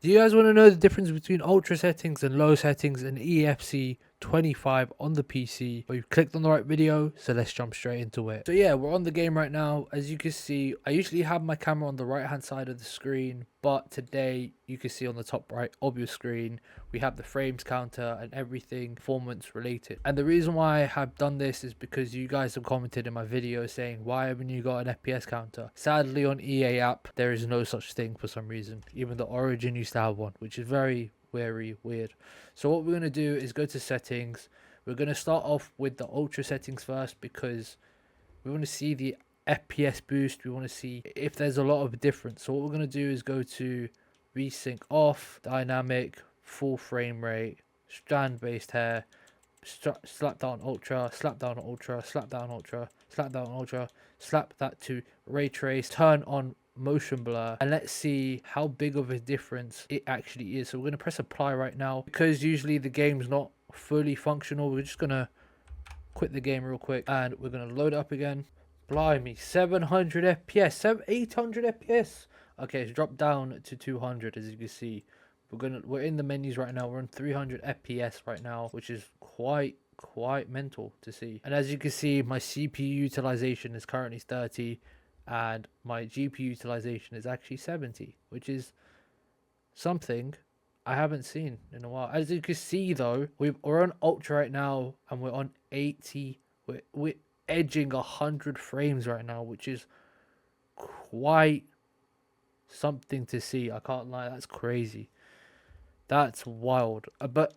Do you guys want to know the difference between ultra settings and low settings in eafc 25 on the PC? Well, you've clicked on the right video, so let's jump straight into it. So yeah, we're on the game right now. As you can see, I usually have my camera on the right hand side of the screen, but today you can see on the top right of your screen we have the frames counter and everything performance related. And the reason why I have done this is because you guys have commented in my video saying, why haven't you got an FPS counter? Sadly, on EA app there is no such thing for some reason. Even the Origin used to have one, which is very weird. So what we're going to do is go to settings. We're going to start off with the ultra settings first because we want to see the FPS boost. We want to see if there's a lot of difference. So what we're going to do is go to resync off, dynamic, full frame rate, strand based hair, slap down ultra, slap down ultra, slap down ultra, slap down ultra, slap that to ray trace, turn on motion blur, and let's see how big of a difference it actually is. So we're going to press apply right now because usually the game's not fully functional. We're just going to quit the game real quick and we're going to load it up again. Blimey, 700 FPS, 800 FPS. Okay, it's dropped down to 200 as you can see. We're in the menus right now. We're on 300 FPS right now, which is quite mental to see. And as you can see, my CPU utilization is currently 30 and my GPU utilization is actually 70, which is something I haven't seen in a while. As you can see though, we're on ultra right now and we're on 80. We're edging 100 frames right now, which is quite something to see. I can't lie, that's crazy. That's wild. But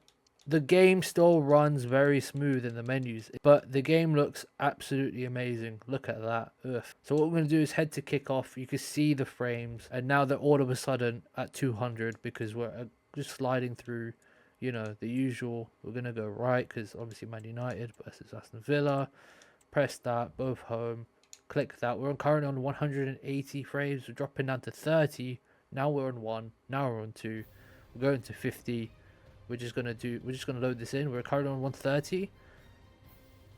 the game still runs very smooth in the menus. But the game looks absolutely amazing. Look at that. Ugh. So what we're going to do is head to kickoff. You can see the frames. And now they're all of a sudden at 200 because we're just sliding through, you know, the usual. We're going to go right because obviously Man United versus Aston Villa. Press that. Both home. Click that. We're currently on 180 frames. We're dropping down to 30. Now we're on 1. Now we're on 2. We're going to 50. We're just gonna load this in. We're currently on 130,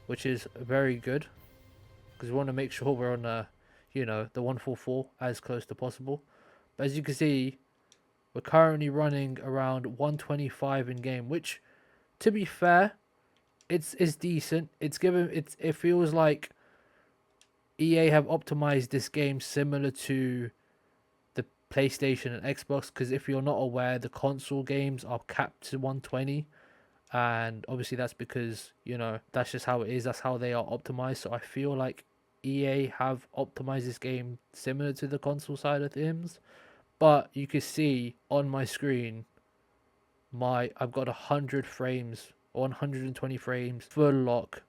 which is very good because we want to make sure we're on you know, the 144 as close to possible. But as you can see, we're currently running around 125 in game, which, to be fair, it's decent. It feels like EA have optimized this game similar to PlayStation and Xbox, because if you're not aware, the console games are capped to 120, and obviously that's because, you know, that's just how it is. That's how they are optimized. So I feel like EA have optimized this game similar to the console side of things. But you can see on my screen, I've got 100 frames, 120 frames full lock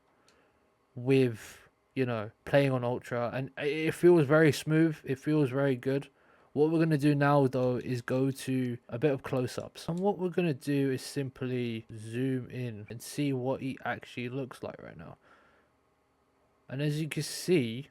with, you know, playing on ultra, and it feels very smooth. It feels very good. What we're going to do now though is go to a bit of close-ups, and what we're going to do is simply zoom in and see what he actually looks like right now. And as you can see,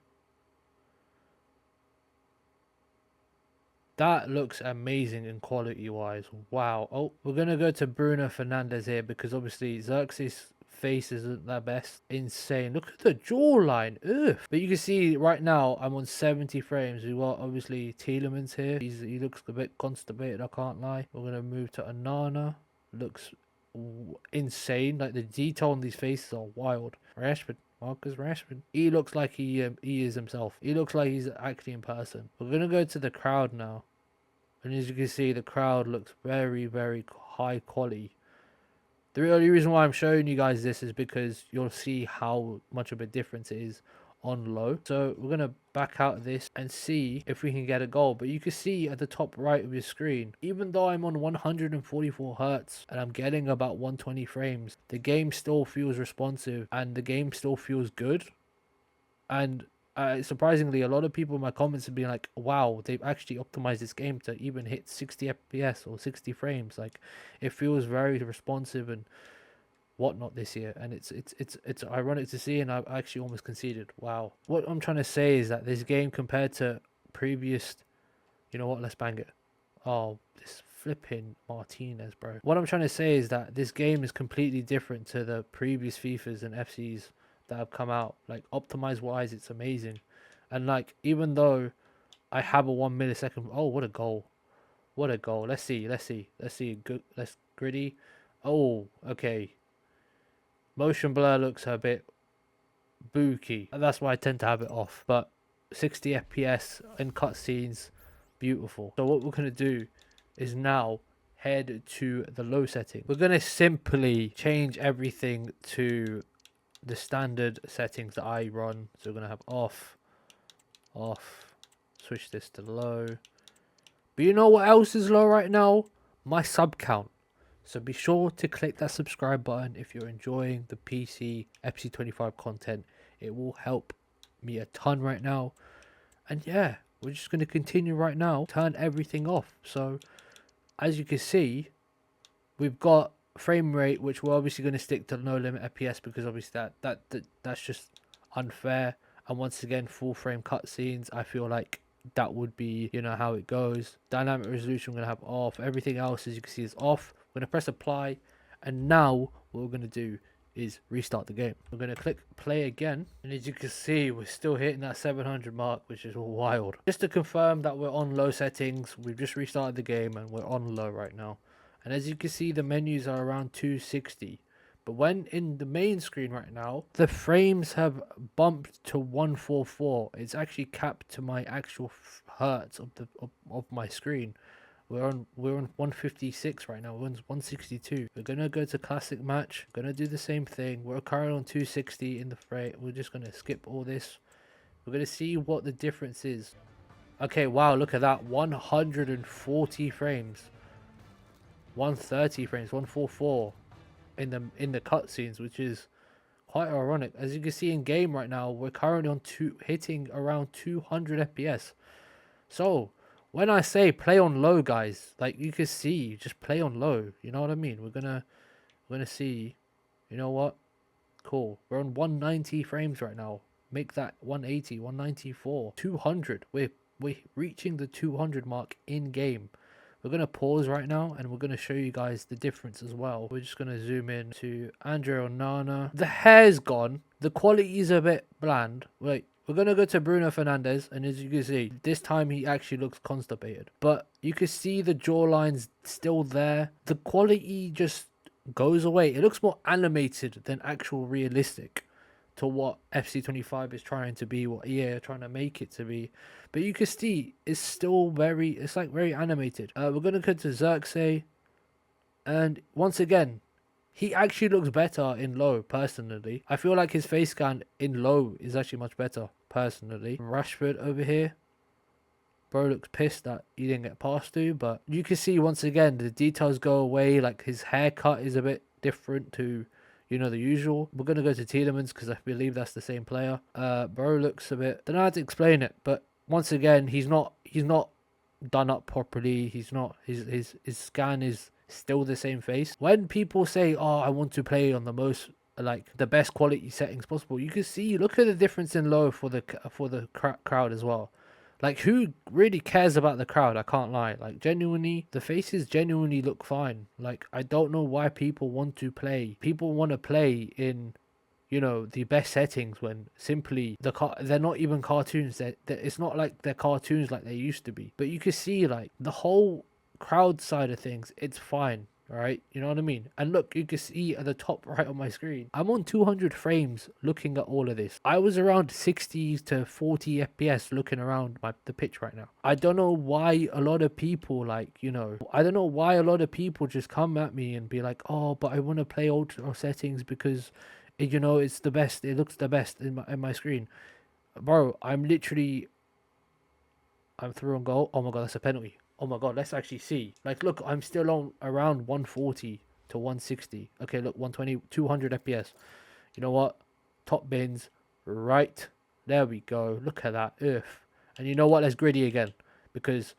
that looks amazing in quality wise. Wow. Oh, we're going to go to Bruno Fernandes here because obviously Xerxes' face isn't the best. Insane. Look at the jawline. Ugh. But you can see right now I'm on 70 frames. We've got obviously Tielemans here. He looks a bit constipated, I can't lie. We're going to move to Anana. Looks insane. Like the detail on these faces are wild. Rashford. Marcus Rashford. He looks like he is himself. He looks like he's actually in person. We're gonna go to the crowd now, and as you can see, the crowd looks very high quality. The only reason why I'm showing you guys this is because you'll see how much of a difference it is on low. So we're gonna back out of this and see if we can get a goal. But you can see at the top right of your screen, even though I'm on 144 hertz and I'm getting about 120 frames, the game still feels responsive and the game still feels good. And surprisingly, a lot of people in my comments have been like, wow, they've actually optimized this game to even hit 60 FPS or 60 frames. Like, it feels very responsive and whatnot this year, and it's ironic to see, and I've actually almost conceded. Wow. What I'm trying to say is that this game compared to previous, you know what, let's bang it. Oh, this flipping Martinez, bro. What I'm trying to say is that this game is completely different to the previous FIFAs and FCs that have come out. Like, optimize wise, it's amazing. And like, even though I have a 1 millisecond, oh, what a goal. What a goal. Let's see. Good. Let's gritty. Oh, okay. Motion blur looks a bit booky. That's why I tend to have it off. But 60 FPS in cutscenes, beautiful. So what we're going to do is now head to the low setting. We're going to simply change everything to the standard settings that I run. So we're going to have off, switch this to low. But you know what else is low right now? My sub count. So be sure to click that subscribe button if you're enjoying the PC eafc 25 content. It will help me a ton right now. And yeah, we're just going to continue right now. Turn everything off. So as you can see, we've got frame rate, which we're obviously going to stick to no limit FPS because obviously that's just unfair. And once again, full frame cutscenes, I feel like that would be, you know, how it goes. Dynamic resolution we're going to have off. Everything else, as you can see, is off. We're going to press apply. And now what we're going to do is restart the game. We're going to click play again. And as you can see, we're still hitting that 700 mark, which is wild. Just to confirm that we're on low settings, we've just restarted the game and we're on low right now. And as you can see, the menus are around 260. But when in the main screen right now, the frames have bumped to 144. It's actually capped to my actual hertz of my screen. We're on 156 right now. We're on 162. We're gonna go to classic match. Gonna do the same thing. We're currently on 260 in the frame. We're just gonna skip all this. We're gonna see what the difference is. Okay, wow, look at that. 140 frames. 130 frames, 144 in the cutscenes, which is quite ironic. As you can see in game right now, we're currently on hitting around 200 FPS. So when I say play on low, guys, like you can see, just play on low. You know what I mean? We're gonna see. You know what? Cool. We're on 190 frames right now. Make that 180, 194, 200. We're reaching the 200 mark in game. We're going to pause right now and we're going to show you guys the difference as well. We're just going to zoom in to Andre Onana. The hair's gone. The quality is a bit bland. Wait, we're going to go to Bruno Fernandes. And as you can see, this time he actually looks constipated. But you can see the jawline's still there. The quality just goes away. It looks more animated than actual realistic to what eafc 25 is trying to be, what EA are trying to make it to be. But you can see it's still very animated. We're going to go to Xerxes. And once again, he actually looks better in low, personally. I feel like his face scan in low is actually much better, personally. Rashford over here. Bro looks pissed that he didn't get past to. But you can see, once again, the details go away. Like, his haircut is a bit different to, you know, the usual. We're going to go to Tielemans because I believe that's the same player. Bro looks a bit... don't know how to explain it, but once again, he's not done up properly. He's not... His scan is still the same face. When people say, oh, I want to play on the most... like the best quality settings possible, you can see, look at the difference in low for the crowd as well. Like, who really cares about the crowd? I can't lie. Like, genuinely, the faces genuinely look fine. Like, I don't know why people want to play. People want to play in, you know, the best settings when simply they're not even cartoons. It's not like they're cartoons like they used to be. But you can see, like, the whole crowd side of things, it's fine. Right, you know what I mean? And look, you can see at the top right on my screen, I'm on 200 frames looking at all of this. I was around 60 to 40 FPS looking around the pitch right now. I don't know why a lot of people, like, you know, I don't know why a lot of people just come at me and be like, oh, but I want to play ultra settings because, you know, it's the best. It looks the best in my screen. Bro, I'm through on goal. Oh my god, that's a penalty. Oh my god, let's actually see. Like, look, I'm still on around 140 to 160. Okay, look, 120, 200 FPS. You know what? Top bins. Right. There we go. Look at that. Ugh. And you know what? Let's gritty again. Because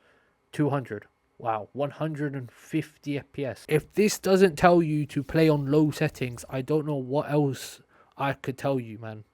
200. Wow. 150 FPS. If this doesn't tell you to play on low settings, I don't know what else I could tell you, man.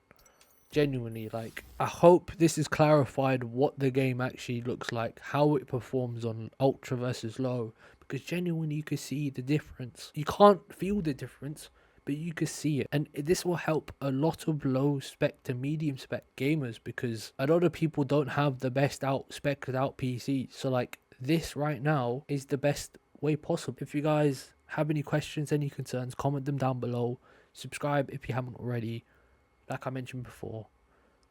Genuinely, like, I hope this has clarified what the game actually looks like, how it performs on ultra versus low, because genuinely you can see the difference. You can't feel the difference, but you can see it, and this will help a lot of low spec to medium spec gamers, because a lot of people don't have the best spec'd out PC. So like, this right now is the best way possible. If you guys have any questions, any concerns, comment them down below. Subscribe if you haven't already, like I mentioned before.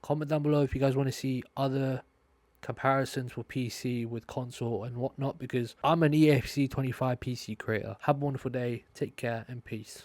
Comment down below if you guys want to see other comparisons for PC with console and whatnot, because I'm an eafc 25 PC creator. Have a wonderful day, take care, and peace.